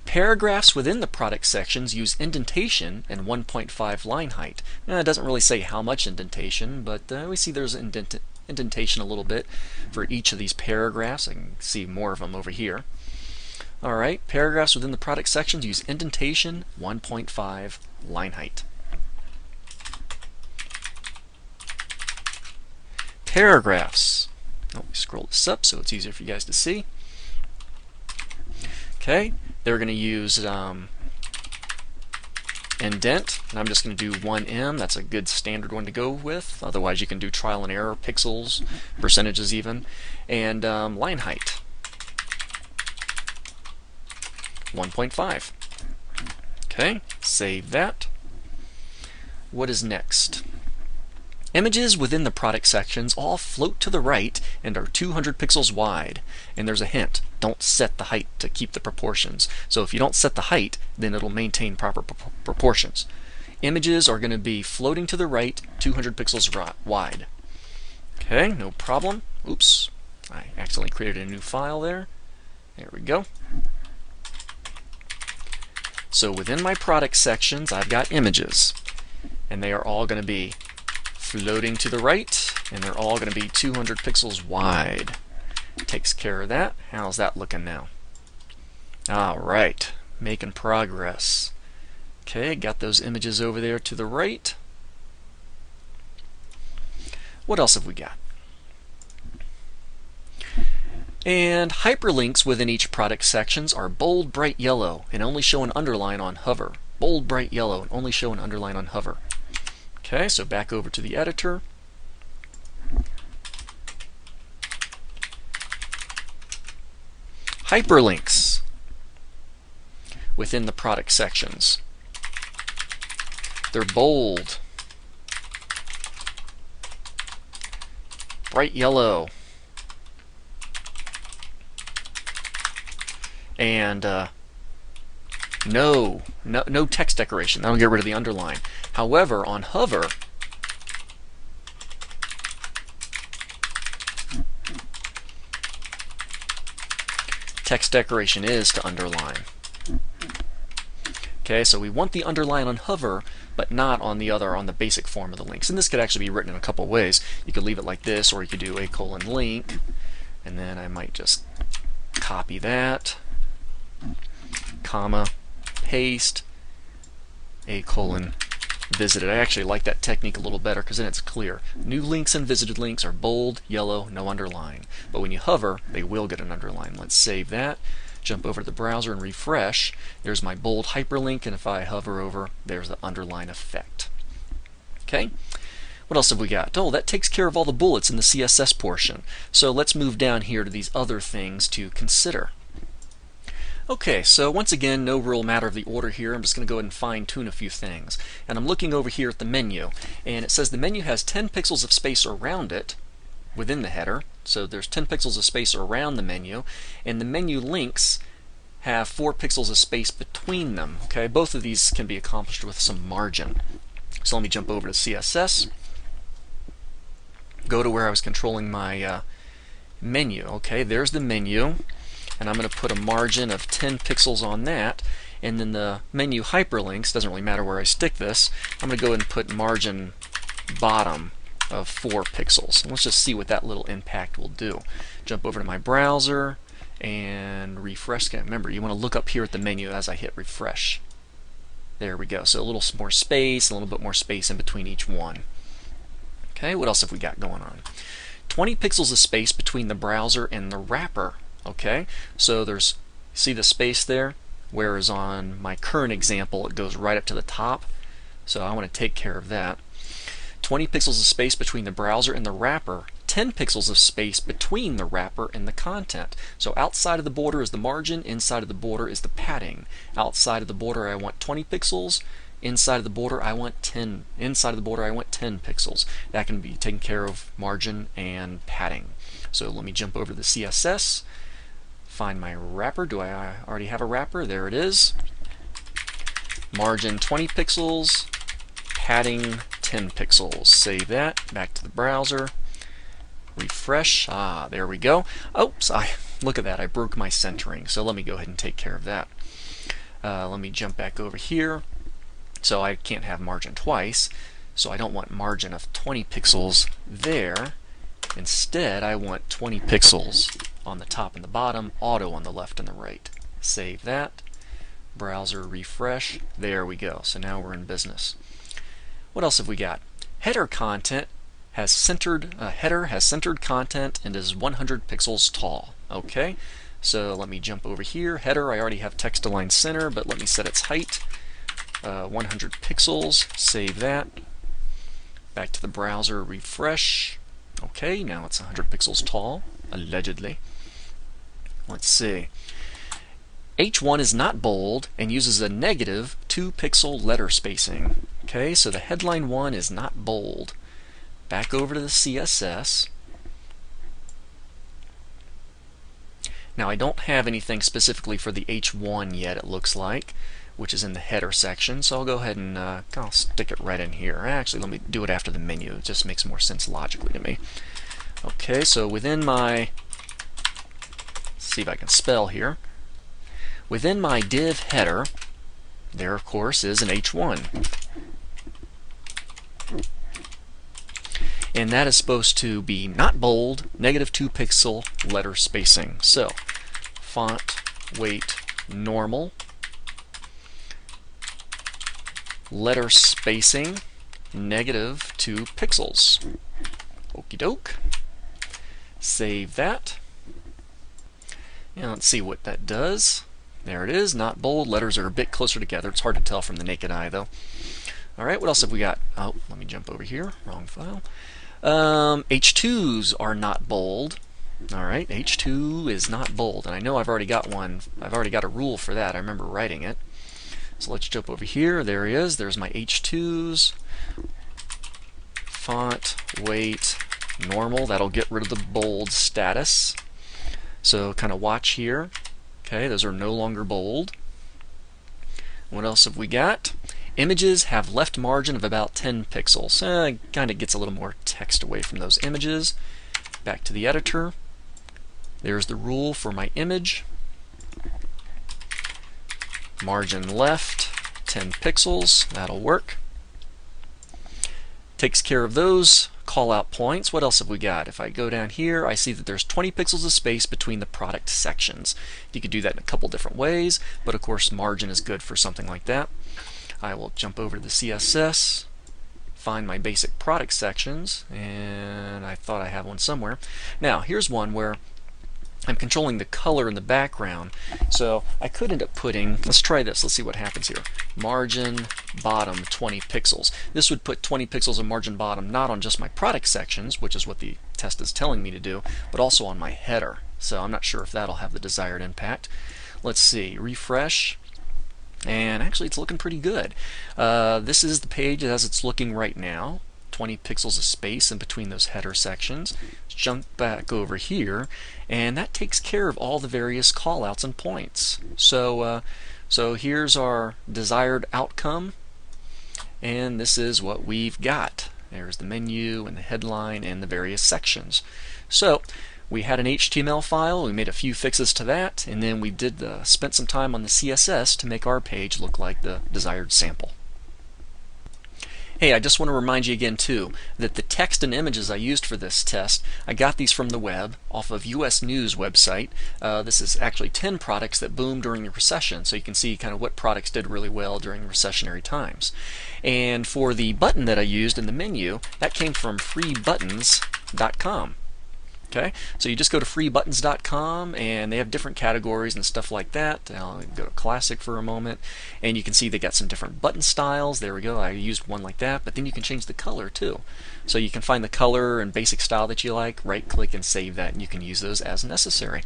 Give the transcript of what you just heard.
Paragraphs within the product sections use indentation and 1.5 line height. It doesn't really say how much indentation, but we see there's indentation a little bit for each of these paragraphs. I can see more of them over here. Alright, paragraphs within the product sections use indentation, 1.5 line height. Paragraphs. Oh, we scroll this up so it's easier for you guys to see. Okay, they're going to use indent, and I'm just going to do 1em. That's a good standard one to go with. Otherwise you can do trial and error, pixels, percentages even, and line height, 1.5. Okay, save that. What is next? Images within the product sections all float to the right and are 200 pixels wide. And there's a hint, don't set the height to keep the proportions. So if you don't set the height, then it'll maintain proper proportions. Images are going to be floating to the right, 200 pixels wide. Okay, no problem. Oops, I accidentally created a new file there. There we go. So within my product sections, I've got images, and they are all going to be floating to the right, and they're all going to be 200 pixels wide. Takes care of that. How's that looking now? Alright, making progress. Okay, got those images over there to the right. What else have we got? And hyperlinks within each product sections are bold bright yellow and only show an underline on hover. Bold bright yellow and only show an underline on hover. Okay, so back over to the editor. Hyperlinks within the product sections. They're bold, bright yellow, and no text decoration. That'll get rid of the underline. However, on hover, text decoration is to underline. Okay, so we want the underline on hover, but not on the basic form of the links. And this could actually be written in a couple ways. You could leave it like this, or you could do :link, and then I might just copy that, comma, paste, :visited. I actually like that technique a little better because then it's clear. New links and visited links are bold, yellow, no underline. But when you hover, they will get an underline. Let's save that. Jump over to the browser and refresh. There's my bold hyperlink, and if I hover over, there's the underline effect. Okay? What else have we got? Oh, that takes care of all the bullets in the CSS portion. So let's move down here to these other things to consider. Okay, so once again, no real matter of the order here. I'm just going to go ahead and fine-tune a few things. And I'm looking over here at the menu, and it says the menu has 10 pixels of space around it within the header. So there's 10 pixels of space around the menu, and the menu links have 4 pixels of space between them. Okay, both of these can be accomplished with some margin. So let me jump over to CSS, go to where I was controlling my menu. Okay, there's the menu. And I'm going to put a margin of 10 pixels on that, and then the menu hyperlinks, doesn't really matter where I stick this, I'm going to go ahead and put margin bottom of 4 pixels. And let's just see what that little impact will do. Jump over to my browser and refresh. Remember, you want to look up here at the menu as I hit refresh. There we go. So a little more space, a little bit more space in between each one. Okay, what else have we got going on? 20 pixels of space between the browser and the wrapper. Okay, so there's, see the space there? Whereas on my current example it goes right up to the top. So I want to take care of that. 20 pixels of space between the browser and the wrapper. 10 pixels of space between the wrapper and the content. So outside of the border is the margin, inside of the border is the padding. Outside of the border I want 20 pixels. Inside of the border I want 10. Inside of the border I want 10 pixels. That can be taken care of margin and padding. So let me jump over to the CSS. Find my wrapper. Do I already have a wrapper? There it is. Margin 20 pixels, padding 10 pixels. Save that. Back to the browser. Refresh. There we go. Oops, look at that. I broke my centering. So let me go ahead and take care of that. Let me jump back over here. So I can't have margin twice, so I don't want margin of 20 pixels there. Instead, I want 20 pixels on the top and the bottom, auto on the left and the right. Save that. Browser refresh. There we go. So now we're in business. What else have we got? Header content has centered header has centered content and is 100 pixels tall. Okay. So let me jump over here. Header, I already have text align center, but let me set its height. 100 pixels. Save that. Back to the browser, refresh. Okay, now it's 100 pixels tall, allegedly. Let's see. H1 is not bold and uses a negative 2 pixel letter spacing. Okay, so the headline 1 is not bold. Back over to the CSS. Now I don't have anything specifically for the H1 yet, it looks like, which is in the header section, so I'll go ahead and I'll stick it right in here. Actually, let me do it after the menu. It just makes more sense logically to me. Okay, so within my, let's see if I can spell here. Within my div header, there of course is an H1. And that is supposed to be not bold, negative 2 pixel letter spacing. So, font, weight, normal. Letter spacing, negative 2 pixels. Okie doke. Save that. And let's see what that does. There it is, not bold. Letters are a bit closer together. It's hard to tell from the naked eye, though. Alright, what else have we got? Oh, let me jump over here. Wrong file. H2s are not bold. Alright, H2 is not bold. And I know I've already got one. I've already got a rule for that. I remember writing it. So let's jump over here. There he is. There's my H2s. Font, weight, normal. That'll get rid of the bold status. So kind of watch here. Okay, those are no longer bold. What else have we got? Images have left margin of about 10 pixels. Kind of gets a little more text away from those images. Back to the editor. There's the rule for my image. Margin left, 10 pixels. That'll work. Takes care of those call-out points. What else have we got? If I go down here, I see that there's 20 pixels of space between the product sections. You could do that in a couple different ways, but of course margin is good for something like that. I will jump over to the CSS, find my basic product sections, and I thought I have one somewhere. Now, here's one where I'm controlling the color in the background. So I could end up putting, let's try this, let's see what happens here. Margin bottom 20 pixels. This would put 20 pixels of margin bottom not on just my product sections, which is what the test is telling me to do, but also on my header. So I'm not sure if that'll have the desired impact. Let's see, refresh. And actually it's looking pretty good. This is the page as it's looking right now. 20 pixels of space in between those header sections. Let's jump back over here, and that takes care of all the various callouts and points. So here's our desired outcome, and this is what we've got. There's the menu and the headline and the various sections. So we had an HTML file, we made a few fixes to that, and then we spent some time on the CSS to make our page look like the desired sample. Hey, I just want to remind you again too that the text and images I used for this test, I got these from the web off of US News website. This is actually 10 products that boomed during the recession, so you can see kind of what products did really well during recessionary times. And for the button that I used in the menu, that came from freebuttons.com. Okay, so you just go to freebuttons.com and they have different categories and stuff like that. I'll go to classic for a moment, and you can see they got some different button styles. There we go, I used one like that, but then you can change the color too. So you can find the color and basic style that you like, right click and save that, and you can use those as necessary.